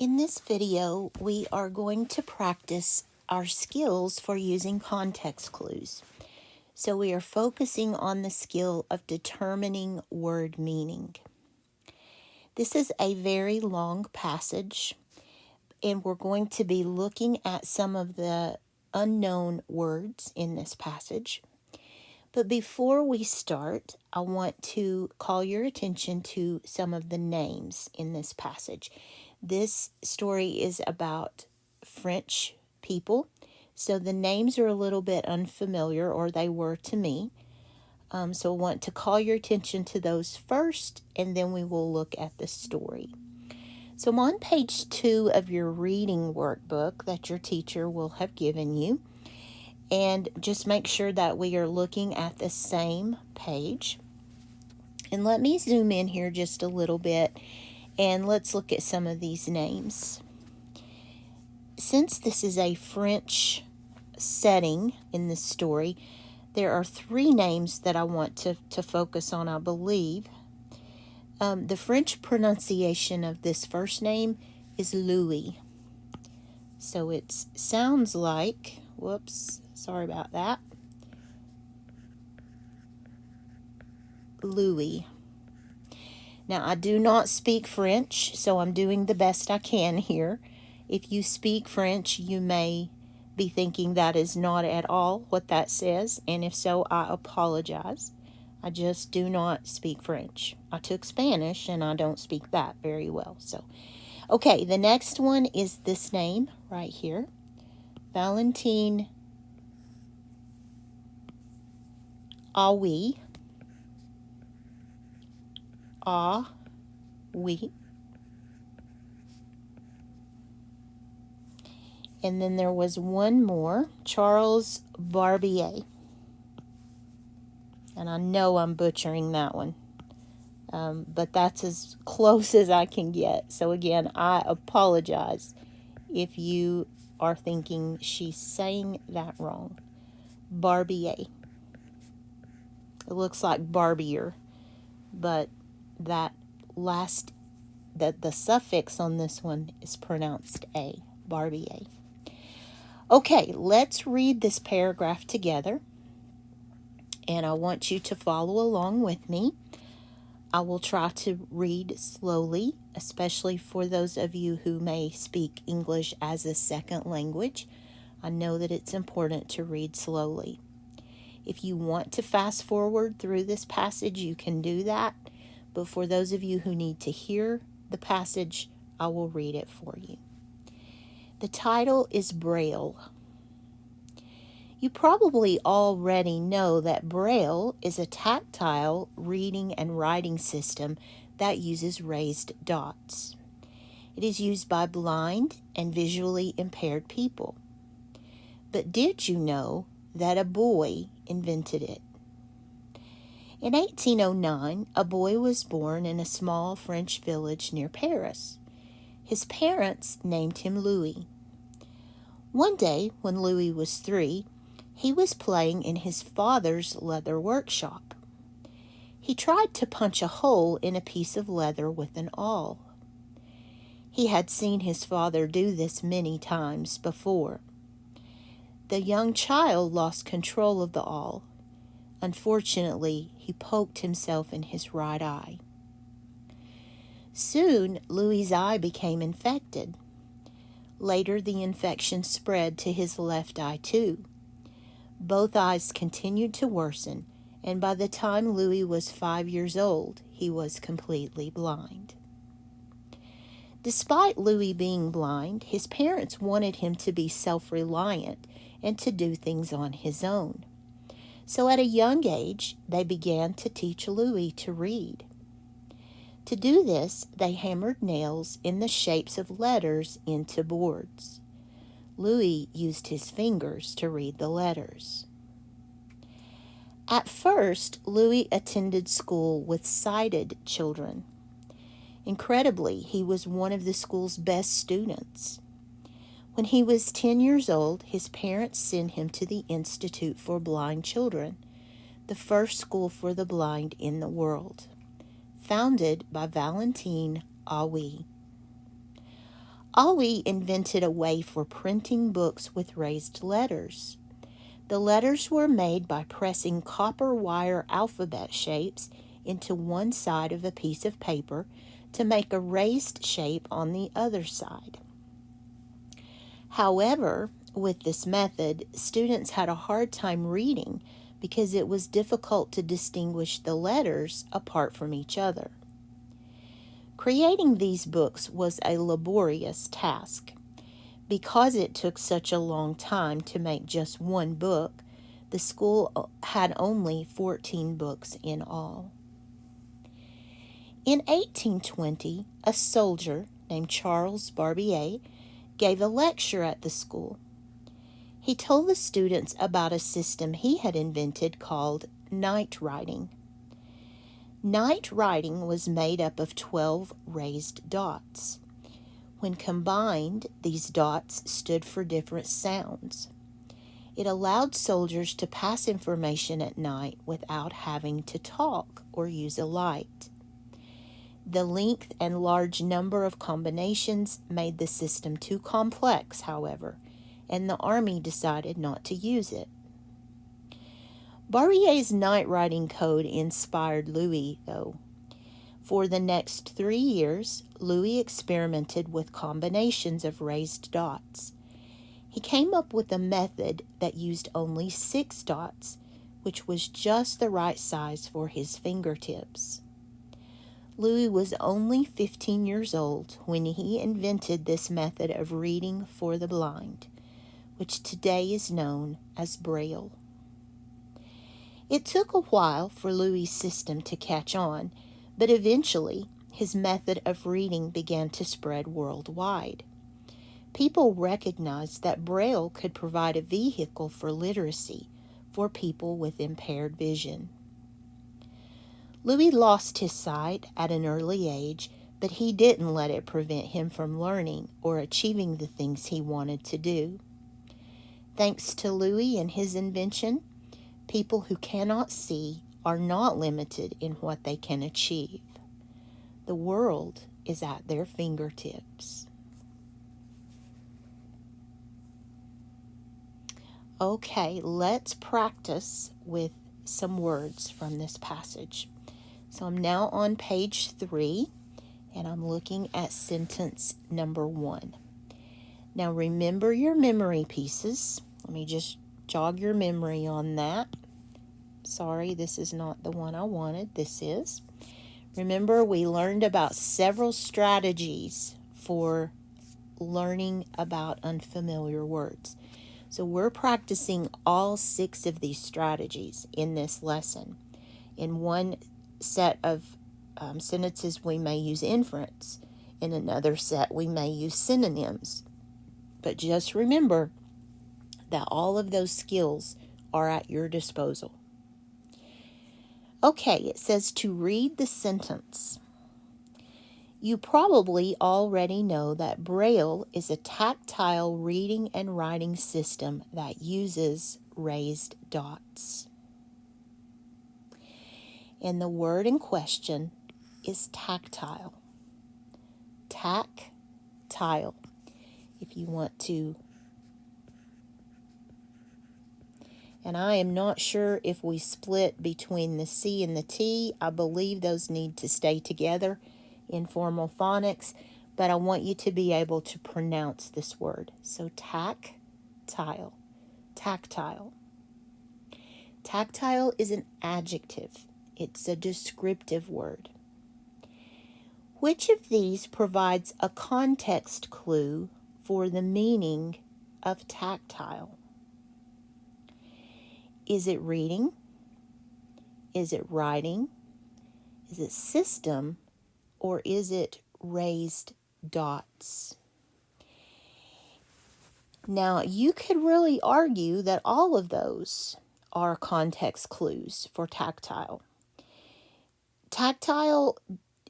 In this video, we are going to practice our skills for using context clues. So we are focusing on the skill of determining word meaning. This is a very long passage, and we're going to be looking at some of the unknown words in this passage. But before we start, I want to call your attention to some of the names in this passage. This story is about French people, so the names are a little bit unfamiliar, or they were to me. So I want to call your attention to those first, and then we will look at the story. So I'm on page 2 of your reading workbook that your teacher will have given you. And just make sure that we are looking at the same page. And let me zoom in here just a little bit, and let's look at some of these names. Since this is a French setting in this story, there are 3 names that I want to focus on, I believe. The French pronunciation of this first name is Louis. So it sounds like, sorry about that, Louis. Now, I do not speak French, so I'm doing the best I can here. If you speak French, you may be thinking that is not at all what that says, and if so, I apologize. I just do not speak French. I took Spanish, and I don't speak that very well. Okay, the next one is this name right here, Valentine Aoui. Oui. And then there was one more, Charles Barbier. And I know I'm butchering that one, but that's as close as I can get. So again, I apologize if you are thinking she's saying that wrong. Barbier. It looks like Barbier, but that last, the suffix on this one is pronounced A, Barbier. Okay, let's read this paragraph together, and I want you to follow along with me. I will try to read slowly, especially for those of you who may speak English as a second language. I know that it's important to read slowly. If you want to fast forward through this passage, you can do that. But for those of you who need to hear the passage, I will read it for you. The title is Braille. You probably already know that Braille is a tactile reading and writing system that uses raised dots. It is used by blind and visually impaired people. But did you know that a boy invented it? In 1809, a boy was born in a small French village near Paris. His parents named him Louis. One day, when Louis was 3, he was playing in his father's leather workshop. He tried to punch a hole in a piece of leather with an awl. He had seen his father do this many times before. The young child lost control of the awl. Unfortunately, he poked himself in his right eye. Soon, Louis's eye became infected. Later, the infection spread to his left eye too. Both eyes continued to worsen, and by the time Louis was 5 years old, he was completely blind. Despite Louis being blind, his parents wanted him to be self-reliant and to do things on his own. So at a young age, they began to teach Louis to read. To do this, they hammered nails in the shapes of letters into boards. Louis used his fingers to read the letters. At first, Louis attended school with sighted children. Incredibly, he was one of the school's best students. When he was 10 years old, his parents sent him to the Institute for Blind Children, the first school for the blind in the world, founded by Valentine Aoui. Ollie invented a way for printing books with raised letters. The letters were made by pressing copper wire alphabet shapes into one side of a piece of paper to make a raised shape on the other side. However, with this method, students had a hard time reading because it was difficult to distinguish the letters apart from each other. Creating these books was a laborious task. Because it took such a long time to make just one book, the school had only 14 books in all. In 1820, a soldier named Charles Barbier gave a lecture at the school. He told the students about a system he had invented called night writing. Night writing was made up of 12 raised dots. When combined, these dots stood for different sounds. It allowed soldiers to pass information at night without having to talk or use a light. The length and large number of combinations made the system too complex, however, and the Army decided not to use it. Barbier's night writing code inspired Louis, though. For the next 3 years, Louis experimented with combinations of raised dots. He came up with a method that used only 6 dots, which was just the right size for his fingertips. Louis was only 15 years old when he invented this method of reading for the blind, which today is known as Braille. It took a while for Louis' system to catch on, but eventually his method of reading began to spread worldwide. People recognized that Braille could provide a vehicle for literacy for people with impaired vision. Louis lost his sight at an early age, but he didn't let it prevent him from learning or achieving the things he wanted to do. Thanks to Louis and his invention, people who cannot see are not limited in what they can achieve. The world is at their fingertips. Okay, let's practice with some words from this passage. So I'm now on page 3, and I'm looking at sentence number 1. Now remember your memory pieces. Let me just jog your memory on that. Sorry, this is not the one I wanted. This is. Remember, we learned about several strategies for learning about unfamiliar words. So we're practicing all 6 of these strategies in this lesson. In one set of sentences, we may use inference. In another set, we may use synonyms. But just remember that all of those skills are at your disposal. Okay, it says to read the sentence. You probably already know that Braille is a tactile reading and writing system that uses raised dots. And the word in question is tactile. Tactile. If you want to. And I am not sure if we split between the C and the T. I believe those need to stay together in formal phonics, but I want you to be able to pronounce this word. So tactile. Tactile. Tactile is an adjective. It's a descriptive word. Which of these provides a context clue for the meaning of tactile? Is it reading? Is it writing? Is it system? Or is it raised dots? Now, you could really argue that all of those are context clues for tactile. Tactile,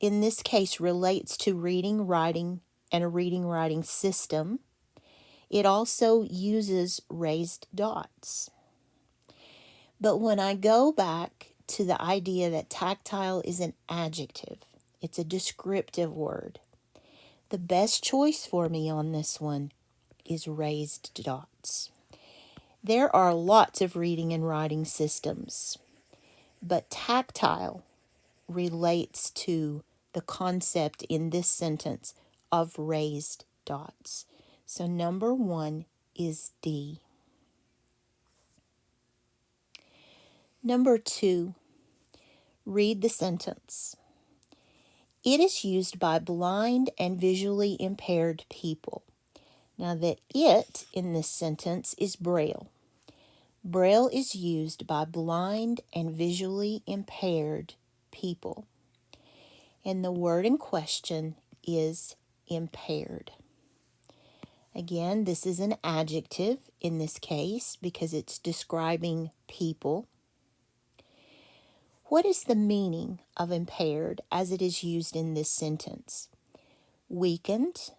in this case, relates to reading, writing, and a reading, writing system. It also uses raised dots. But when I go back to the idea that tactile is an adjective, it's a descriptive word, The best choice for me on this one is raised dots. There are lots of reading and writing systems, but tactile relates to the concept in this sentence of raised dots. So number 1 is D. Number 2, read the sentence. It is used by blind and visually impaired people. Now the it in this sentence is Braille. Braille is used by blind and visually impaired people. And the word in question is impaired. Again, this is an adjective in this case because it's describing people. What is the meaning of impaired as it is used in this sentence? Weakened,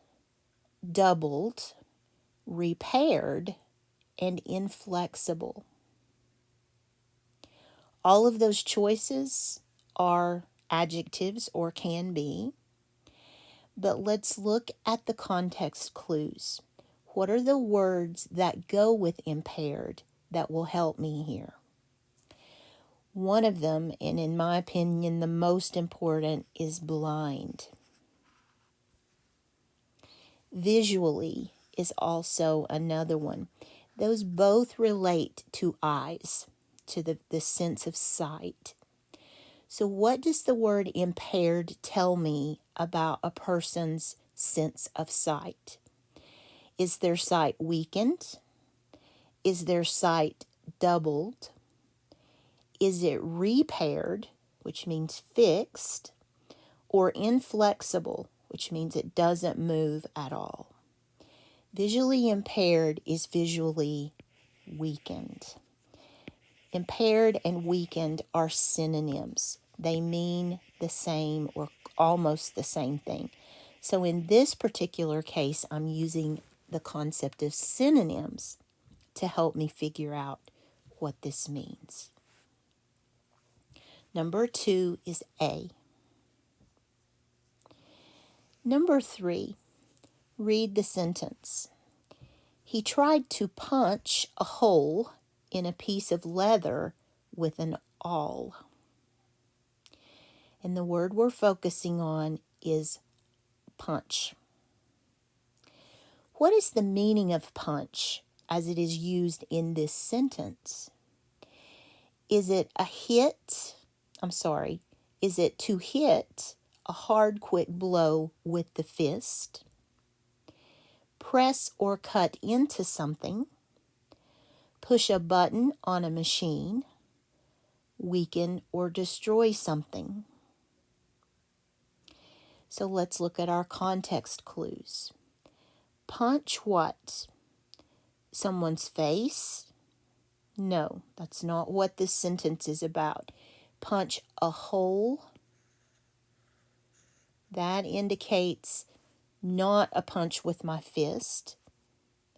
doubled, repaired, and inflexible. All of those choices are adjectives or can be. But let's look at the context clues. What are the words that go with impaired that will help me here? One of them, and in my opinion the most important, is blind. Visually is also another one. Those both relate to eyes, to the sense of sight. So what does the word impaired tell me about a person's sense of sight? Is their sight weakened? Is their sight doubled? Is it repaired, which means fixed, or inflexible, which means it doesn't move at all? Visually impaired is visually weakened. Impaired and weakened are synonyms. They mean the same or almost the same thing. So in this particular case, I'm using the concept of synonyms to help me figure out what this means. Number 2 is A. Number 3, read the sentence. He tried to punch a hole in a piece of leather with an awl. And the word we're focusing on is punch. What is the meaning of punch as it is used in this sentence? Is it is it to hit a hard, quick blow with the fist? Press or cut into something? Push a button on a machine? Weaken or destroy something? So let's look at our context clues. Punch what? Someone's face? No, that's not what this sentence is about. Punch a hole? That indicates not a punch with my fist,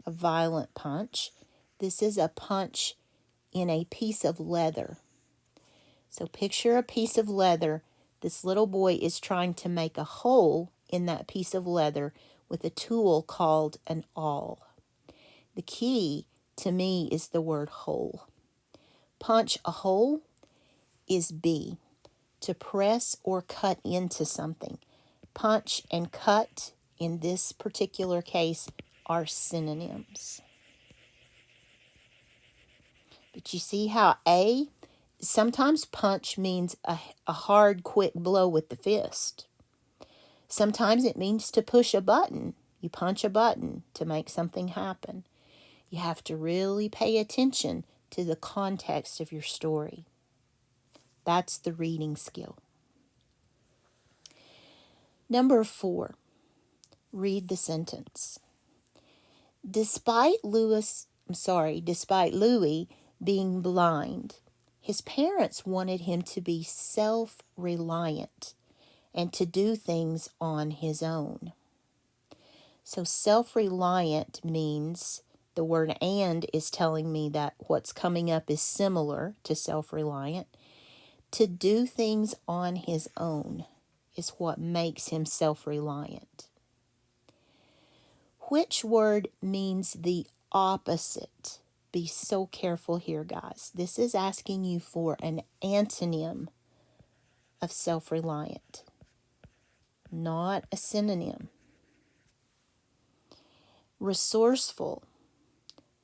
a violent punch. This is a punch in a piece of leather. So picture a piece of leather. This little boy is trying to make a hole in that piece of leather with a tool called an awl. The key to me is the word hole. Punch a hole is B, to press or cut into something. Punch and cut in this particular case are synonyms. But you see how A, sometimes punch means a hard, quick blow with the fist. Sometimes it means to push a button. You punch a button to make something happen. You have to really pay attention to the context of your story. That's the reading skill. Number 4, read the sentence. Despite Louis being blind, his parents wanted him to be self-reliant and to do things on his own. So self-reliant means the word and is telling me that what's coming up is similar to self-reliant. To do things on his own is what makes him self-reliant. Which word means the opposite? Be so careful here, guys. This is asking you for an antonym of self-reliant, not a synonym. Resourceful,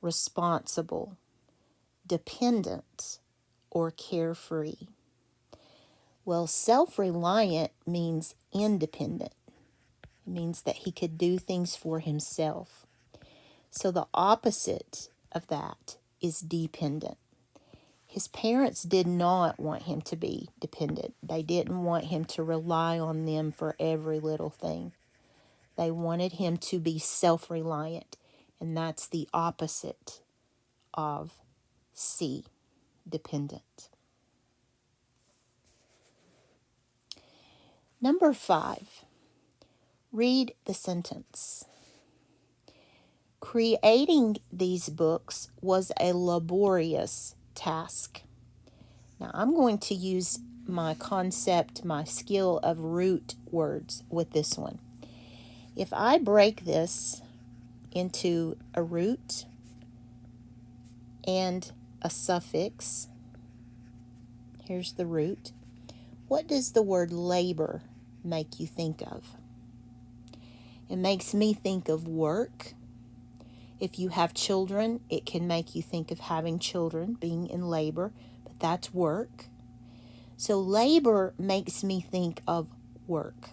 responsible, dependent, or carefree. Well, self-reliant means independent. It means that he could do things for himself. So the opposite of that is dependent. His parents did not want him to be dependent. They didn't want him to rely on them for every little thing. They wanted him to be self-reliant, and that's the opposite of C, dependent. Number 5, read the sentence. Creating these books was a laborious task. Now, I'm going to use my concept, my skill of root words with this one. If I break this into a root and a suffix, here's the root. What does the word labor make you think of? It makes me think of work. If you have children, it can make you think of having children, being in labor, but that's work. So labor makes me think of work.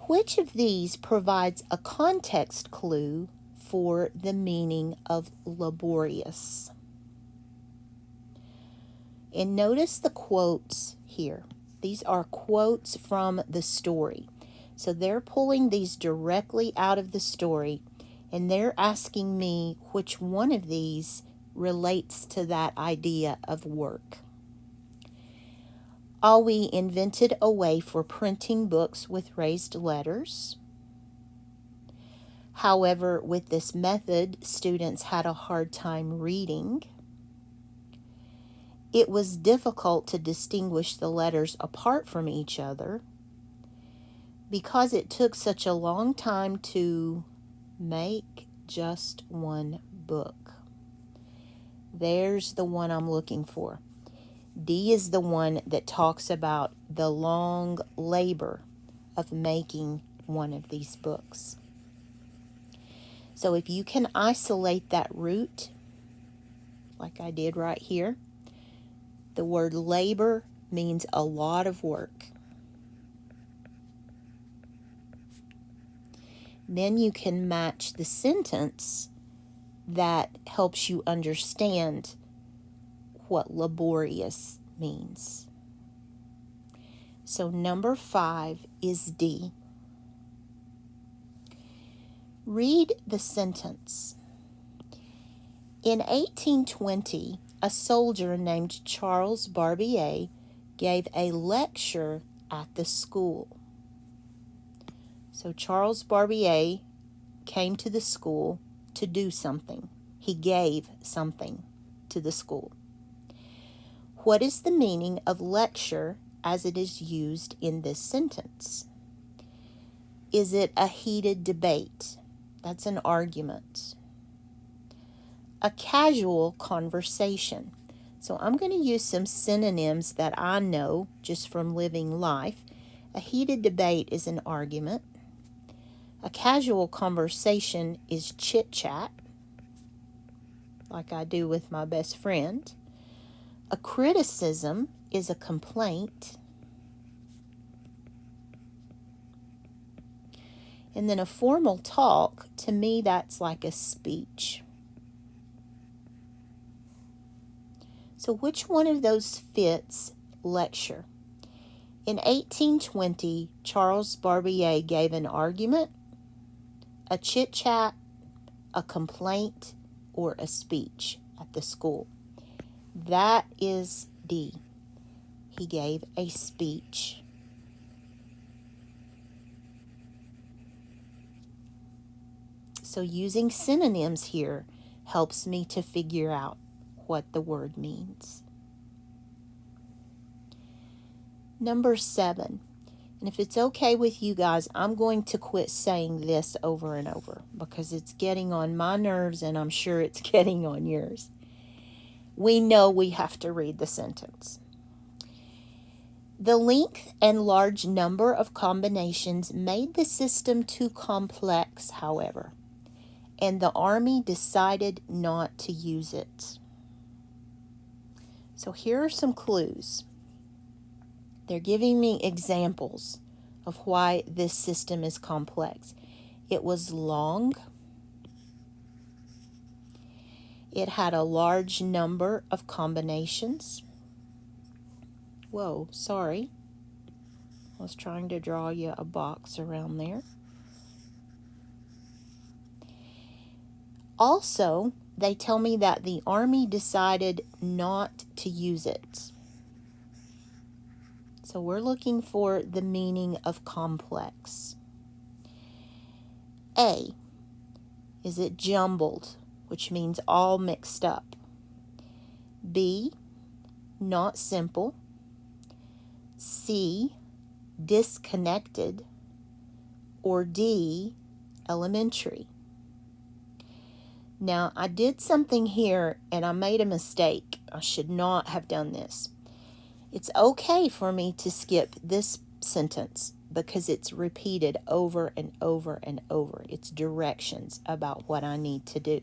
Which of these provides a context clue for the meaning of laborious? And notice the quotes here. These are quotes from the story. So they're pulling these directly out of the story, and they're asking me which one of these relates to that idea of work. Alwi invented a way for printing books with raised letters. However, with this method, students had a hard time reading. It was difficult to distinguish the letters apart from each other because it took such a long time to make just one book. There's the one I'm looking for. D is the one that talks about the long labor of making one of these books. So if you can isolate that root, like I did right here, the word labor means a lot of work. Then you can match the sentence that helps you understand what laborious means. So number 5 is D. Read the sentence. In 1820, a soldier named Charles Barbier gave a lecture at the school. So Charles Barbier came to the school to do something. He gave something to the school. What is the meaning of lecture as it is used in this sentence? Is it a heated debate? That's an argument. A casual conversation. So I'm going to use some synonyms that I know just from living life. A heated debate is an argument. A casual conversation is chit-chat, like I do with my best friend. A criticism is a complaint. And then a formal talk, to me, that's like a speech. So which one of those fits lecture? In 1820, Charles Barbier gave an argument, a chit-chat, a complaint, or a speech at the school. That is D. He gave a speech. So using synonyms here helps me to figure out what the word means. Number 7. And if it's okay with you guys, I'm going to quit saying this over and over because it's getting on my nerves and I'm sure it's getting on yours. We know we have to read the sentence. The length and large number of combinations made the system too complex, however, and the Army decided not to use it. So here are some clues. They're giving me examples of why this system is complex. It was long. It had a large number of combinations. Whoa, sorry. I was trying to draw you a box around there. Also, they tell me that the Army decided not to use it. So we're looking for the meaning of complex. A, is it jumbled, which means all mixed up? B, not simple. C, disconnected. Or D, elementary. Now, I did something here and I made a mistake. I should not have done this. It's okay for me to skip this sentence because it's repeated over and over and over. It's directions about what I need to do.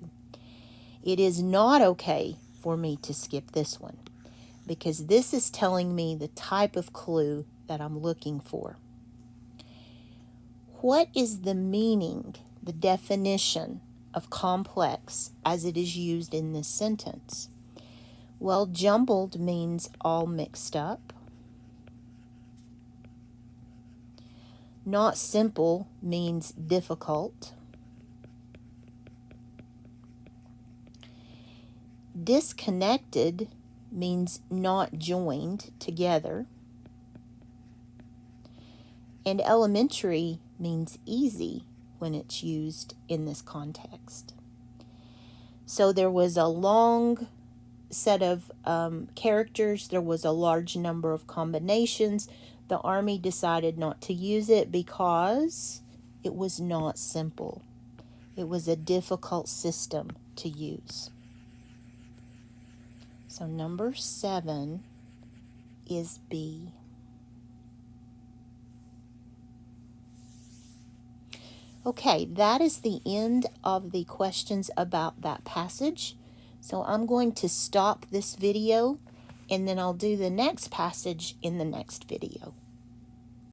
It is not okay for me to skip this one because this is telling me the type of clue that I'm looking for. What is the meaning, the definition of complex as it is used in this sentence? Well, jumbled means all mixed up. Not simple means difficult. Disconnected means not joined together. And elementary means easy when it's used in this context. So there was a long set of characters. There was a large number of combinations. The Army decided not to use it because it was not simple. It was a difficult system to use. So number 7 is B. Okay, that is the end of the questions about that passage. So I'm going to stop this video and then I'll do the next passage in the next video.